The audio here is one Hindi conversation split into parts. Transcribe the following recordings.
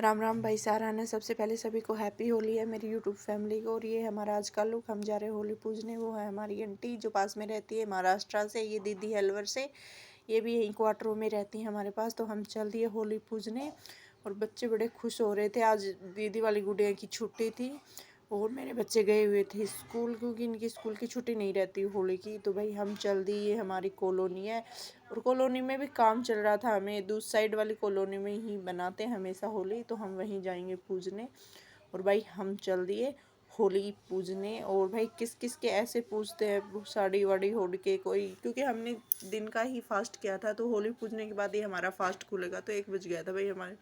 राम राम भाई साराना। सबसे पहले सभी को हैप्पी होली है मेरी यूट्यूब फैमिली को। और ये है हमारा आज का लुक, हम जा रहे हैं होली पूजने। वो है हमारी आंटी जो पास में रहती है महाराष्ट्र से, ये दीदी अलवर से, ये भी यहीं क्वार्टरों में रहती है हमारे पास। तो हम चल दिए होली पूजने और बच्चे बड़े खुश हो रहे थे। आज दीदी वाली गुड़िया की छुट्टी थी और मेरे बच्चे गए हुए थे स्कूल, क्योंकि इनकी स्कूल की छुट्टी नहीं रहती होली की। तो भाई हम चल दी, ये हमारी कॉलोनी है और कॉलोनी में भी काम चल रहा था, हमें दूसरी साइड वाली कॉलोनी में ही बनाते हैं हमेशा होली, तो हम वहीं जाएंगे पूजने। और भाई हम चल दिए होली पूजने। और भाई किस किस के ऐसे पूजते हैं साड़ी वाड़ी ओढ़ के कोई, क्योंकि हमने दिन का ही फास्ट किया था, तो होली पूजने के बाद ही हमारा फास्ट खुलेगा। तो 1 बज गया था भाई हमारे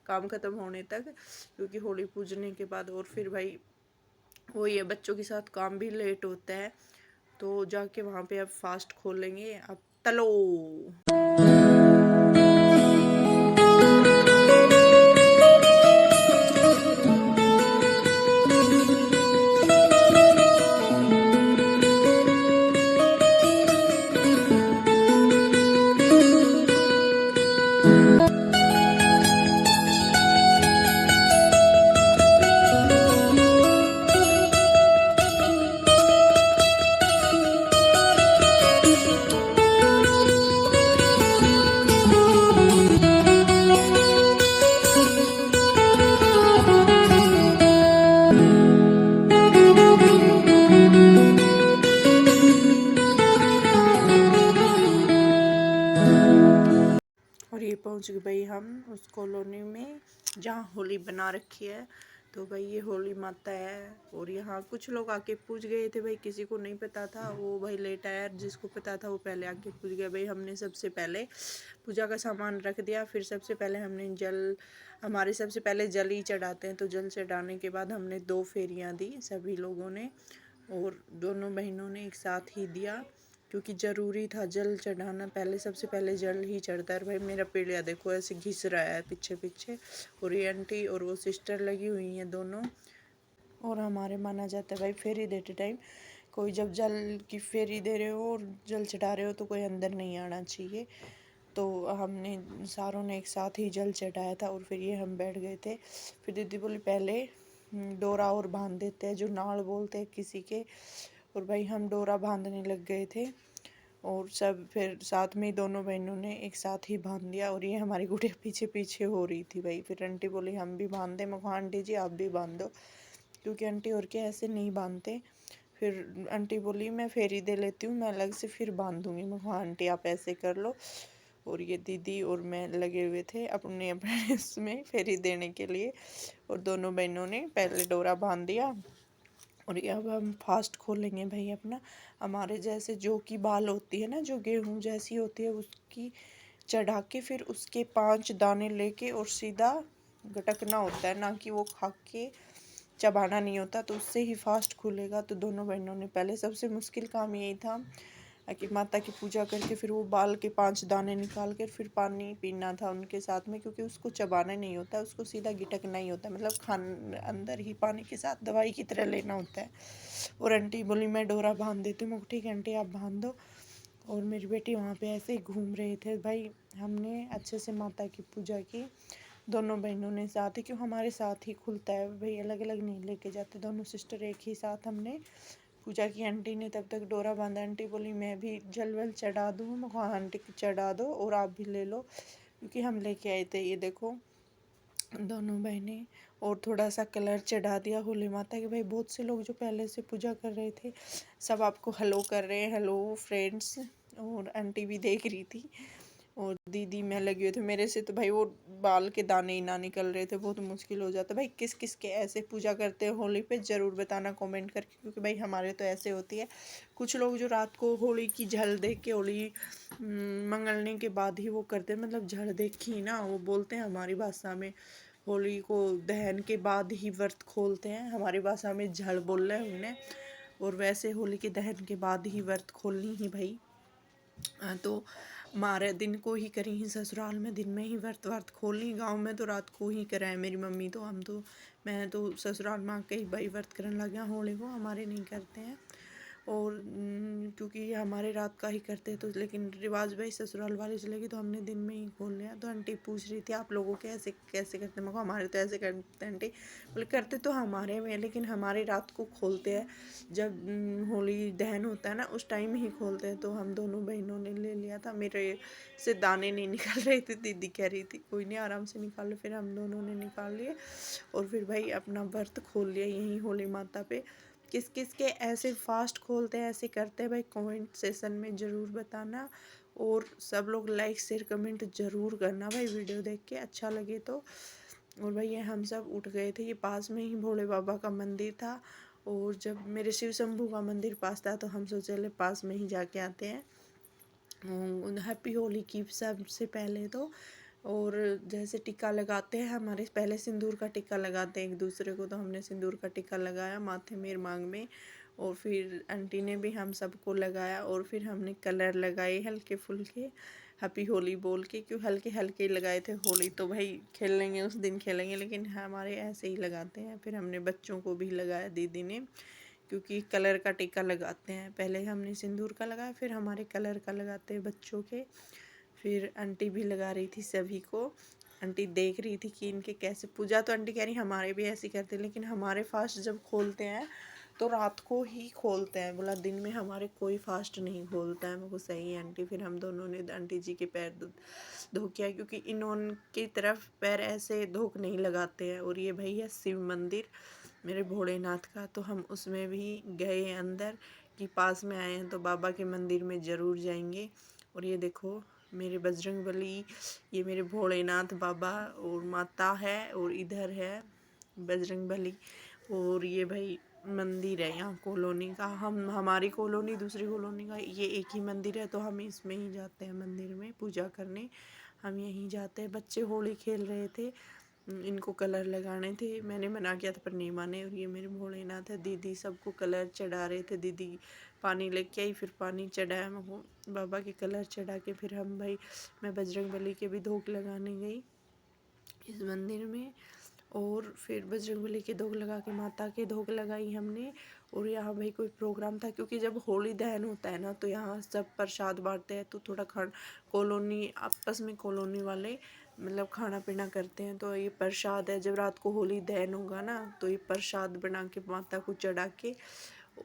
काम ख़त्म होने तक, क्योंकि होली पूजने के बाद और फिर भाई वो ये बच्चों के साथ काम भी लेट होता है। तो जाके वहाँ पे अब फास्ट खोलेंगे। अब तलो। और ये पहुंच गए भाई हम उस कॉलोनी में जहाँ होली बना रखी है। तो भाई ये होली माता है और यहाँ कुछ लोग आके पूछ गए थे भाई, किसी को नहीं पता था, वो भाई लेट आया, जिसको पता था वो पहले आके पूछ गया। भाई हमने सबसे पहले पूजा का सामान रख दिया, फिर सबसे पहले हमने जल, हमारे सबसे पहले जल ही चढ़ाते हैं, तो जल चढ़ाने के बाद हमने 2 फेरियाँ दी सभी लोगों ने, और दोनों बहनों ने एक साथ ही दिया, क्योंकि ज़रूरी था जल चढ़ाना। पहले सबसे पहले जल ही चढ़ता है। भाई मेरा पेड़िया देखो ऐसे घिस रहा है पीछे पीछे, और ये आंटी और वो सिस्टर लगी हुई हैं दोनों। और हमारे माना जाता है भाई फेरी देते टाइम कोई जब जल की फेरी दे रहे हो और जल चढ़ा रहे हो तो कोई अंदर नहीं आना चाहिए। तो हमने सारों ने एक साथ ही जल चढ़ाया था और फिर ये हम बैठ गए थे। फिर दीदी बोली पहले डोरा और बांध देते हैं, जो नाड़ बोलते हैं किसी के। और भाई हम डोरा बांधने लग गए थे और सब फिर साथ में ही दोनों बहनों ने एक साथ ही बांध दिया। और ये हमारी गुड़िया पीछे पीछे हो रही थी भाई। फिर आंटी बोली हम भी बांध दें। मैं कहा आंटी जी आप भी बांध दो, क्योंकि आंटी और के ऐसे नहीं बांधते। फिर आंटी बोली मैं फेरी दे लेती हूँ, मैं अलग से फिर बांध दूँगी। मैं कहा आंटी आप ऐसे कर लो। और ये दीदी और मैं लगे हुए थे अपने अपने इसमें फेरी देने के लिए, और दोनों बहनों ने पहले डोरा बांध दिया। और ये अब हम फास्ट खोलेंगे भाई अपना। हमारे जैसे जो की बाल होती है ना, जो गेहूँ जैसी होती है, उसकी चढ़ा के फिर उसके 5 दाने लेके और सीधा गटकना होता है, ना कि वो खा के चबाना नहीं होता। तो उससे ही फास्ट खुलेगा। तो दोनों बहनों ने पहले सबसे मुश्किल काम यही था कि माता की पूजा करके फिर वो बाल के 5 दाने निकाल कर फिर पानी पीना था उनके साथ में, क्योंकि उसको चबाना नहीं होता, उसको सीधा गिटकना ही होता है, मतलब खान अंदर ही पानी के साथ दवाई की तरह लेना होता है। और आंटी बोली मैं डोरा बांध देती हूँ। ठीक है आंटी आप बांध दो। और मेरी बेटी वहाँ पे ऐसे ही घूम रहे थे भाई। हमने अच्छे से माता की पूजा की, दोनों बहनों ने साथ ही, क्यों हमारे साथ ही खुलता है भाई, अलग अलग नहीं लेके जाते, दोनों सिस्टर एक ही साथ हमने पूजा की। आंटी ने तब तक डोरा बांधा। आंटी बोली मैं भी जल वल चढ़ा दूँ। मैं कहा आंटी चढ़ा दो और आप भी ले लो, क्योंकि हम लेके आए थे। ये देखो दोनों बहनें। और थोड़ा सा कलर चढ़ा दिया होली माता के। भाई बहुत से लोग जो पहले से पूजा कर रहे थे सब आपको हेलो कर रहे हैं, हेलो फ्रेंड्स। और आंटी भी देख रही थी और दीदी मैं लगे हुए थे। मेरे से तो भाई वो बाल के दाने ही ना निकल रहे थे, बहुत मुश्किल हो जाता। भाई किस किस के ऐसे पूजा करते हैं होली पे ज़रूर बताना कमेंट करके, क्योंकि भाई हमारे तो ऐसे होती है। कुछ लोग जो रात को होली की झल देख के होली मंगलने के बाद ही वो करते हैं, मतलब झड़ देखी ना वो बोलते हैं हमारी भाषा में। होली को दहन के बाद ही व्रत खोलते हैं, हमारी भाषा में झड़ बोल रहे हैं उन्हें। और वैसे होली के दहन के बाद ही व्रत खोलनी ही भाई। तो हमारे दिन को ही करी ही, ससुराल में दिन में ही व्रत वर्त खोली, गांव में तो रात को ही करा है मेरी मम्मी। तो मैं तो ससुराल में आके ही भाई व्रत करने लग गया होली को, हमारे नहीं करते हैं। और क्योंकि ये हमारे रात का ही करते तो, लेकिन रिवाज भाई ससुराल वाले चले गए तो हमने दिन में ही खोल लिया। तो आंटी पूछ रही थी आप लोगों के ऐसे कैसे करते हैं? मैं हमारे तो ऐसे करते हैं आंटी। बोले करते तो हमारे में, लेकिन हमारे रात को खोलते हैं, जब होली दहन होता है ना उस टाइम ही खोलते हैं। तो हम दोनों बहनों ने ले लिया था। मेरे से दाने नहीं निकल रहे थे, दीदी कह रही थी कोई नहीं आराम से निकाल लो, फिर हम दोनों ने निकाल लिए और फिर भाई अपना व्रत खोल लिया यहीं होली माता पे। किस किस के ऐसे फास्ट खोलते हैं, ऐसे करते हैं भाई, कमेंट सेशन में ज़रूर बताना। और सब लोग लाइक शेयर कमेंट ज़रूर करना भाई, वीडियो देख के अच्छा लगे तो। और भाई ये हम सब उठ गए थे, ये पास में ही भोले बाबा का मंदिर था, और जब मेरे शिव शंभू का मंदिर पास था तो हम सोचे ले पास में ही जाके आते हैं। हैप्पी होली की सबसे पहले तो। और जैसे टिक्का लगाते हैं हमारे, पहले सिंदूर का टिक्का लगाते हैं एक दूसरे को, तो हमने सिंदूर का टिक्का लगाया माथे में मांग में, और फिर आंटी ने भी हम सबको लगाया, और फिर हमने कलर लगाए हल्के फुल्के हैप्पी होली बोल के, क्यों हल्के हल्के लगाए थे। होली तो भाई खेल लेंगे उस दिन खेलेंगे, लेकिन हमारे ऐसे ही लगाते हैं। फिर हमने बच्चों को भी लगाया दीदी ने, क्योंकि कलर का टिक्का लगाते हैं, पहले हमने सिंदूर का लगाया फिर हमारे कलर का लगाते हैं बच्चों के। फिर आंटी भी लगा रही थी सभी को, आंटी देख रही थी कि इनके कैसे पूजा। तो आंटी कह रही हमारे भी ऐसे करते हैं, लेकिन हमारे फास्ट जब खोलते हैं तो रात को ही खोलते हैं। बोला दिन में हमारे कोई फास्ट नहीं खोलता है। मेरे को सही है आंटी। फिर हम दोनों ने आंटी जी के पैर धो किया, क्योंकि इन्होंने तरफ पैर ऐसे धोक नहीं लगाते हैं। और ये भैया शिव मंदिर मेरे भोलेनाथ का, तो हम उसमें भी गए अंदर कि पास में आए हैं तो बाबा के मंदिर में ज़रूर जाएंगे। और ये देखो मेरे बजरंगबली, ये मेरे भोलेनाथ बाबा और माता है, और इधर है बजरंगबली। और ये भाई मंदिर है यहाँ कॉलोनी का, हमारी कॉलोनी दूसरी कॉलोनी का ये एक ही मंदिर है, तो हम इसमें ही जाते हैं मंदिर में पूजा करने। हम यहीं जाते हैं। बच्चे होली खेल रहे थे, इनको कलर लगाने थे, मैंने मना किया था पर नहीं माने। और ये मेरे भोलेनाथ है। दीदी सबको कलर चढ़ा रहे थे, दीदी पानी लेके आई, फिर पानी चढ़ाया मैं बाबा के कलर चढ़ा के। फिर हम भाई मैं बजरंगबली के भी धूप लगाने गई इस मंदिर में, और फिर बजरंगबली के धूप लगा के माता के धूप लगाई हमने। और यहाँ भाई कोई प्रोग्राम था, क्योंकि जब होली दहन होता है ना तो यहाँ सब प्रसाद बांटते हैं, तो थोड़ा कॉलोनी आपस में कॉलोनी वाले मतलब खाना पीना करते हैं। तो ये प्रसाद है, जब रात को होली दहन होगा ना तो ये प्रसाद बना के माता को चढ़ा के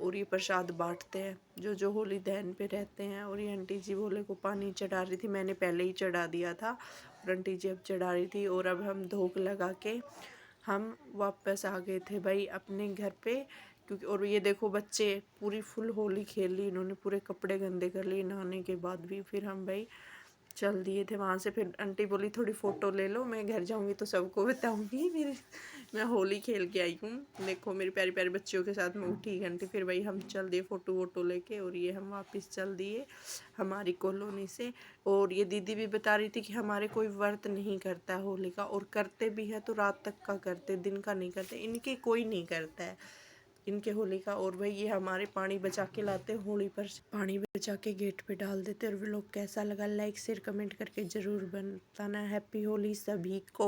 और ये प्रसाद बांटते हैं जो जो होली दहन पे रहते हैं। और ये आंटी जी भोले को पानी चढ़ा रही थी, मैंने पहले ही चढ़ा दिया था, और आंटी जी अब चढ़ा रही थी। और अब हम धूप लगा के हम वापस आ गए थे भाई अपने घर पे, क्योंकि और ये देखो बच्चे पूरी फुल होली खेल ली इन्होंने, पूरे कपड़े गंदे कर लिए नहाने के बाद भी। फिर हम भाई चल दिए थे वहाँ से। फिर आंटी बोली थोड़ी फ़ोटो ले लो, मैं घर जाऊँगी तो सबको बताऊँगी मेरे मैं होली खेल के आई हूँ, देखो मेरी प्यारी प्यारी बच्चियों के साथ में उठी घंटी। फिर भाई हम चल दिए फ़ोटो वोटो लेके, और ये हम वापस चल दिए हमारी कॉलोनी से। और ये दीदी भी बता रही थी कि हमारे कोई व्रत नहीं करता है होली का, और करते भी है तो रात तक का करते, दिन का नहीं करते, इनके कोई नहीं करता है इनके होली का। और भाई ये हमारे पानी बचा के लाते होली पर, पानी बचा के गेट पे डाल देते। और व्लॉग कैसा लगा लाइक शेयर कमेंट करके ज़रूर बताना। हैप्पी होली सभी को।